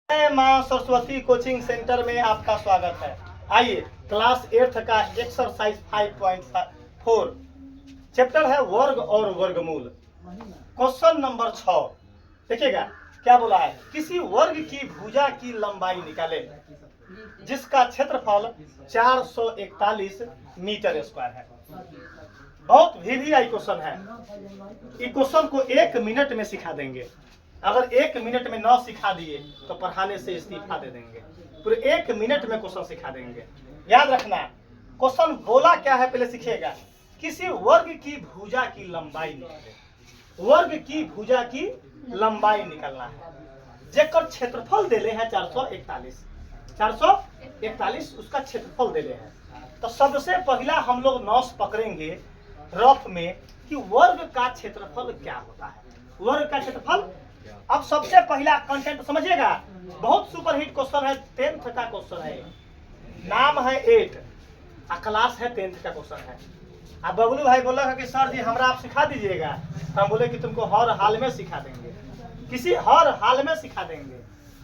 माँ Saraswati coaching centre में आपका स्वागत है। आइए क्लास 8 का एक्सरसाइज 5.4 चैप्टर है वर्ग और वर्गमूल। क्वेश्चन नंबर 6 देखिएगा क्या बोला है। किसी वर्ग की भुजा की लंबाई निकाले जिसका क्षेत्रफल 441 मीटर स्क्वायर है। बहुत VVI क्वेश्चन है। इस क्वेश्चन को 1 मिनट में सिखा देंगे। अगर 1 मिनट में न सिखा दिए तो पढ़ाने से इस्तीफा दे देंगे। पूरे 1 मिनट में क्वेश्चन सिखा देंगे। याद रखना क्वेश्चन बोला क्या है पहले सीखिएगा। किसी वर्ग की भुजा की लंबाई निकाले। वर्ग की भुजा की लंबाई निकालना है जेकर क्षेत्रफल देले है 441 उसका क्षेत्रफल देले है। तो सबसे पहला हम लोग नौस पकड़ेंगे रफ में कि वर्ग का क्षेत्रफल क्या होता है। वर्ग का क्षेत्रफल अब सबसे पहला कंटेंट समझिएगा। बहुत सुपरहिट क्वेश्चन है, 10th का क्वेश्चन है। नाम है 8 क्लास है 10th का क्वेश्चन है। अब बबलू भाई बोला है कि सर जी हमरा आप सिखा दीजिएगा। तो हम बोले कि तुमको हर हाल में सिखा देंगे, किसी हर हाल में सिखा देंगे।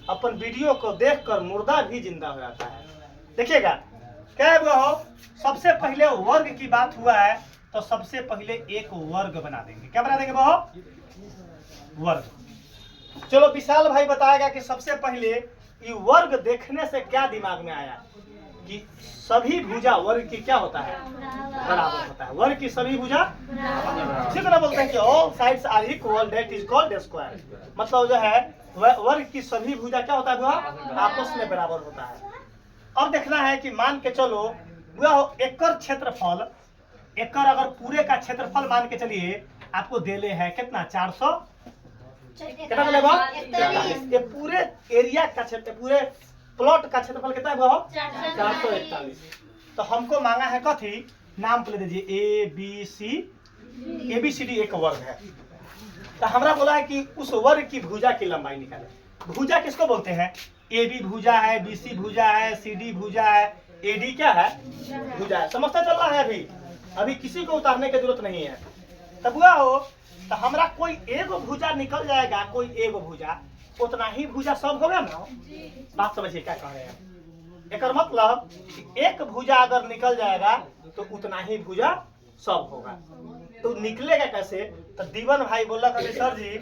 अपन वीडियो को देखकर मुर्दा भी जिंदा हो जाता है। देखिएगा क्या हुआ हो। सबसे पहले वर्ग की बात हुआ है तो सबसे पहले एक वर्ग बना देंगे। क्या बना देंगे वो वर्ग। चलो विशाल भाई बताएगा कि सबसे पहले ये वर्ग देखने से क्या दिमाग में आया कि सभी भुजा वर्ग की क्या होता है, बराबर होता है। वर्ग की सभी भुजा इसी तरह बोलते हैं कि all sides are equal that is called square. मतलब जो है वर्ग की सभी भुजा क्या होता है, वह आपस में बराबर होता है। अब देखना है कि मान के चलो वह एकर क्षेत्रफल, एकर अगर पूरे का क्षेत्रफल मान के चलिए आपको देले है कितना 400 कितना मिलेगा 41। ये पूरे एरिया का क्षेत्र, पूरे प्लॉट का क्षेत्रफल कितना है 441। तो हमको मांगा है कथी, नाम पे ले दीजिए ABCD एक वर्ग है। तो हमरा बोला है कि उस वर्ग की भुजा की लंबाई निकाले। भुजा किसको बोलते हैं, AB भुजा है, BC भुजा है, CD भुजा है, AD क्या है भुजा है। समझता चल रहा है। अभी किसी को उतारने की जरूरत नहीं है। तब हुआ हो तो हमरा कोई एगो भुजा निकल जाएगा, कोई एगो भुजा, उतना ही भुजा सब होगा ना। बात समझिए क्या कह रहे हैं। एक मतलब एक भुजा अगर निकल जाएगा तो उतना ही भुजा सब होगा। तो निकलेगा कैसे। तो दीवन भाई बोला कि सर जी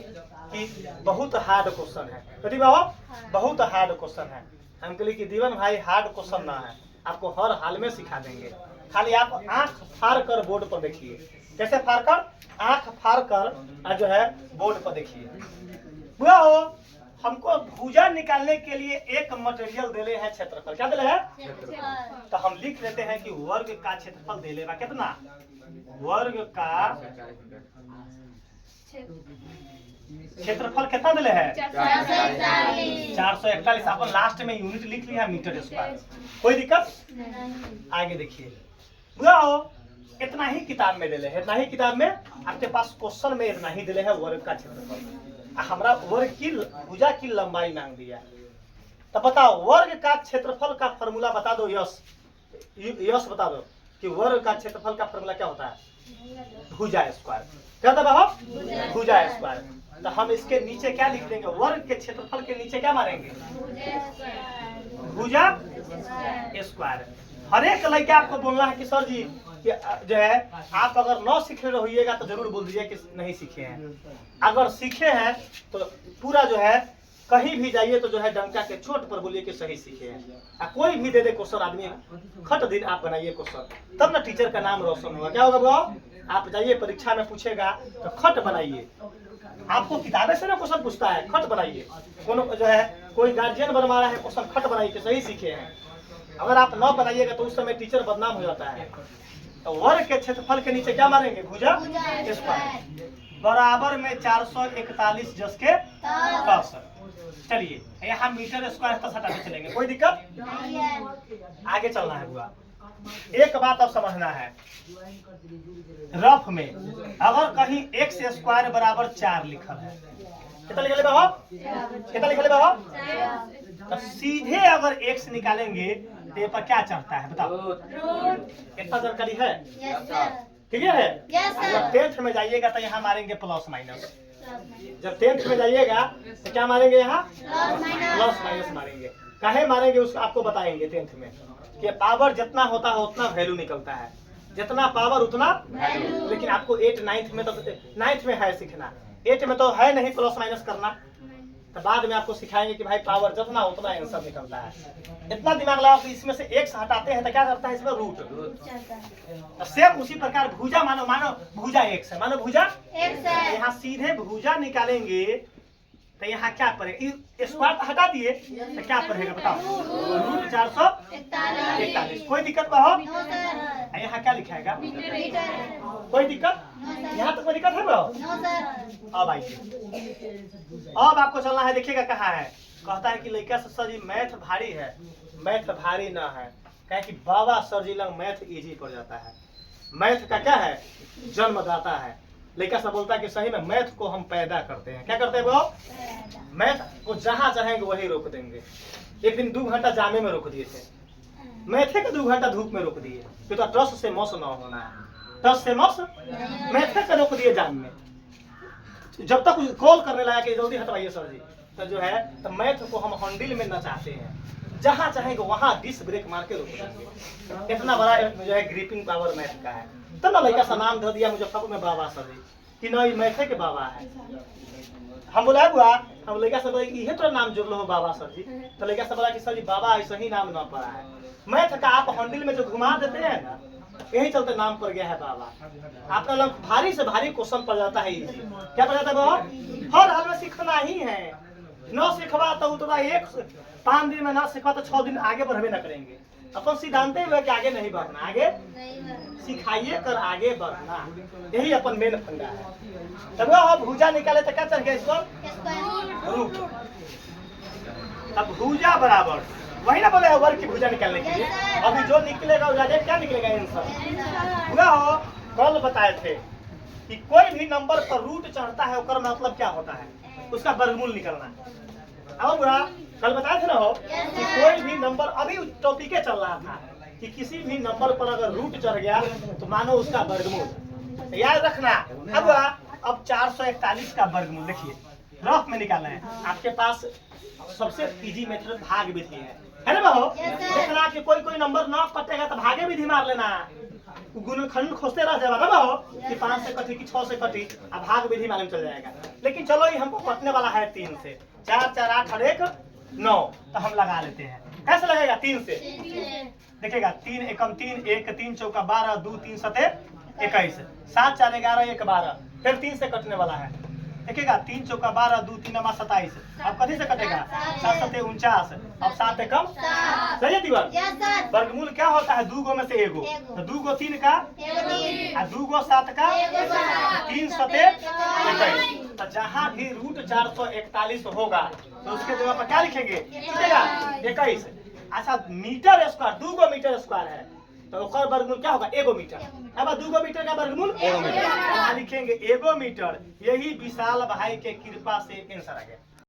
कि बहुत हार्ड क्वेश्चन है। कभी बाबा बहुत हार्ड क्वेश्चन है। हम कहले कि दीवन भाई हार्ड क्वेश्चन ना है, आपको हर हाल में सिखा देंगे। खाली आप आंख फाड़ कर बोर्ड पर देखिए। कैसे फाड़ कर, आंख फाड़ कर जो है बोर्ड पर देखिए। हुआ हो हमको भुजा निकालने के लिए एक मटेरियल देले है क्षेत्रफल। क्या देले है तो हम लिख लेते हैं कि वर्ग का क्षेत्रफल देले बा कितना, वर्ग का क्षेत्रफल कितना देले है 441। अपन लास्ट में यूनिट लिख लिया मीटर स्क्वायर, कोई दिक्कत। आगे देखिए हुआ हो इतना ही किताब में दिले है, इतना ही किताब में आपके पास क्वेश्चन में इतना ही दिले है वर्ग का क्षेत्रफल। हमरा वर्ग की भुजा की लंबाई मांग दिया। तो बताओ वर्ग का क्षेत्रफल का फॉर्मूला बता दो। यस बता दो कि वर्ग का क्षेत्रफल का फॉर्मूला क्या होता है, भुजा स्क्वायर। क्या होता है भुजा स्क्वायर। तो हम इसके नीचे क्या लिख देंगे, वर्ग के क्षेत्रफल के नीचे क्या मारेंगे, भुजा स्क्वायर। हर एक लड़का आपको बोलना है कि सर जी कि जो है आप अगर न सीखे रहिएगा तो जरूर बोल दीजिए कि नहीं सीखे हैं। अगर सीखे हैं तो पूरा जो है कहीं भी जाइए तो जो है डंका के चोट पर बोलिए कि सही सीखे हैं। कोई भी दे दे क्वेश्चन आदमी खट दिन आप बनाइए क्वेश्चन, तब ना टीचर का नाम रोशन होगा। क्या होगा आप जाइए परीक्षा में पूछेगा तो खट बनाइए। आपको किताबें से ना क्वेश्चन पूछता है, खट बनाइए। जो है कोई गार्जियन बनवा रहा है क्वेश्चन खट बनाइए कि सही सीखे हैं। अगर आप न बनाइएगा तो उस समय टीचर बदनाम हो जाता है। तो वर्ग के क्षेत्रफल के नीचे क्या मारेंगे, भुजा स्क्वायर बराबर में 441 जस के 10। चलिए यहाँ मीटर स्क्वायर तक हटाते चलेंगे, कोई दिक्कत आगे चलना है। हुआ एक बात अब समझना है, रफ में अगर कहीं x स्क्वायर बराबर 4 लिखल है, कितना लिखले बा, कितना लिखले बा, तो सीधे अगर x निकालेंगे तो पर क्या चढ़ता है बताओ, कितना जानकारी है, क्लियर है। अगर 10th में जाइएगा तो यहाँ मारेंगे प्लस माइनस। जब 10th में जाइएगा तो क्या मारेंगे यहाँ? प्लस माइनस मारेंगे। काहे मारेंगे उसको आपको बताएंगे 10th में कि पावर जितना होता है उतना वैल्यू निकलता है, जितना पावर उतना वैल्यू। लेकिन आपको 8 9th में तो 9th में है सीखना, 8 में तो है नहीं प्लस माइनस करना, तो बाद में आपको सिखाएंगे कि भाई पावर जितना उतना आंसर निकलता है। इतना दिमाग लगाओ कि इसमें से x हटाते हैं तो क्या करता है इसमें रूट। सेम उसी प्रकार भुजा मानो भुजा x है, मानो भुजा x है, यहाँ सीधे भुजा निकालेंगे तो यहाँ क्या पड़ेगा? स्क्वायर तो हटा दिए तो क्या पड़ेगा बताओ? रूट 441। कोई दिक्कत हो? यहाँ क्या लिखाएगा? कोई दिक्कत? यहाँ तो कोई दिक्कत है बो? अब आइए, अब आपको चलना है। देखिएगा कहाँ है, कहता है कि लड़का से सर जी मैथ भारी है। मैथ भारी ना है, कहे कि बाबा सर जी लंग मैथ इजी पड़ जाता है। मैथ का क्या है? जन्मदाता है। लड़का सब बोलता है कि सही में मैथ को हम पैदा करते हैं। क्या करते हैं वो? मैथ को जहाँ चाहेंगे वही रोक देंगे। एक दिन 2 घंटा जामे में रोक दिए थे, मैथे का 2 घंटा धूप में रोक दिए, फिर तो टस से मौस न होना है, टस से मौस मैथे का रोक दिए जाम में। जब तक कॉल करने लगा कि जल्दी हटवाइए सर जी, तो जो है तो मैथ को हम हैंडल में न चाहते हैं, जहाँ चाहेंगे वहाँ डिस ब्रेक मार के रोक देंगे। इतना बड़ा जो है ग्रिपिंग पावर मैथ का है। तब ना लड़का सा नाम धो दिया मुजफ्फरपुर में बाबा सर जी कि नहीं मैथे के बाबा है। हम बोला बुआ, हम लड़का सब ये तो नाम जोड़ लो बाबा सर जी, तो लड़का सब बोला कि सर जी बाबा ऐसा ही नाम ना पड़ा है, मैथ का आप हैंडल में जो घुमा देते हैं ना, यही चलते नाम पड़ गया है बाबा। आपका लोग भारी से भारी क्वेश्चन पड़ जाता है, इजी क्या पड़ जाता है बाबा? हर हाल में सीखना ही है। न सीखवा तो उतना 5 दिन में ना सीखवा तो 6 दिन आगे बढ़वे न करेंगे। अपन सिद्धांत हुए कि आगे नहीं बढ़ना, आगे सिखाइए कर आगे बढ़ना, यही अपन मेन फंडा है। तब वो भुजा निकाले तो क्या चल गया इसको? रूट। तब भुजा बराबर वही ना बोले वर्ग की भुजा निकालने के लिए। अभी जो निकलेगा क्या निकलेगा आंसर? हुआ हो कल बताए थे कि कोई भी नंबर पर रूट चढ़ता है उसका मतलब क्या होता है? उसका वर्गमूल निकलना। अब बुरा कल बताए थे ना हो कि कोई भी नंबर, अभी टॉपिक चल रहा था कि किसी भी नंबर पर अगर रूट चढ़ गया तो मानो उसका वर्गमूल। याद रखना। अब 441 का वर्गमूल देखिए रफ में निकालना है। आपके पास सबसे इजी मेथड भाग विधि है ना बाबू? देखना कि कोई नंबर ना कटेगा तो भागे विधि मार लेना, गुणनखंड खोजते रह जाएगा ना बाबू कि 5 से कटी कि 6 से कटी, अब भाग विधि मालूम चल जाएगा। लेकिन चलो ये हमको कटने वाला है 3 से, 4 4 8 और 1 9, तो हम लगा लेते हैं। कैसे लगेगा? 3 से देखिएगा, 3 एकम 3, 1 3 चौका 12, 2 3 सते 21, 7 4 11 1 12, फिर 3 से कटने वाला है। देखिएगा 3 चौका 12, 2 3 नमा 27, अब कथी से कटेगा? 7 सते 49, अब 7 एकम सही है दीवार। वर्गमूल क्या होता है? 2 गो में से 1 गो, तो 2 गो 3 का और 2 गो 7 का 3 सते 21। तो जहाँ भी रूट 441 होगा तो उसके जगह पर क्या लिखेंगे? 21। अच्छा मीटर स्क्वायर, 2 गो मीटर स्क्वायर है तो उसका वर्गमूल क्या होगा? 1 मीटर। अब 2 मीटर का वर्गमूल 1 मीटर, यहाँ लिखेंगे 1 मीटर। यही विशाल भाई के कृपा से आंसर आ गया।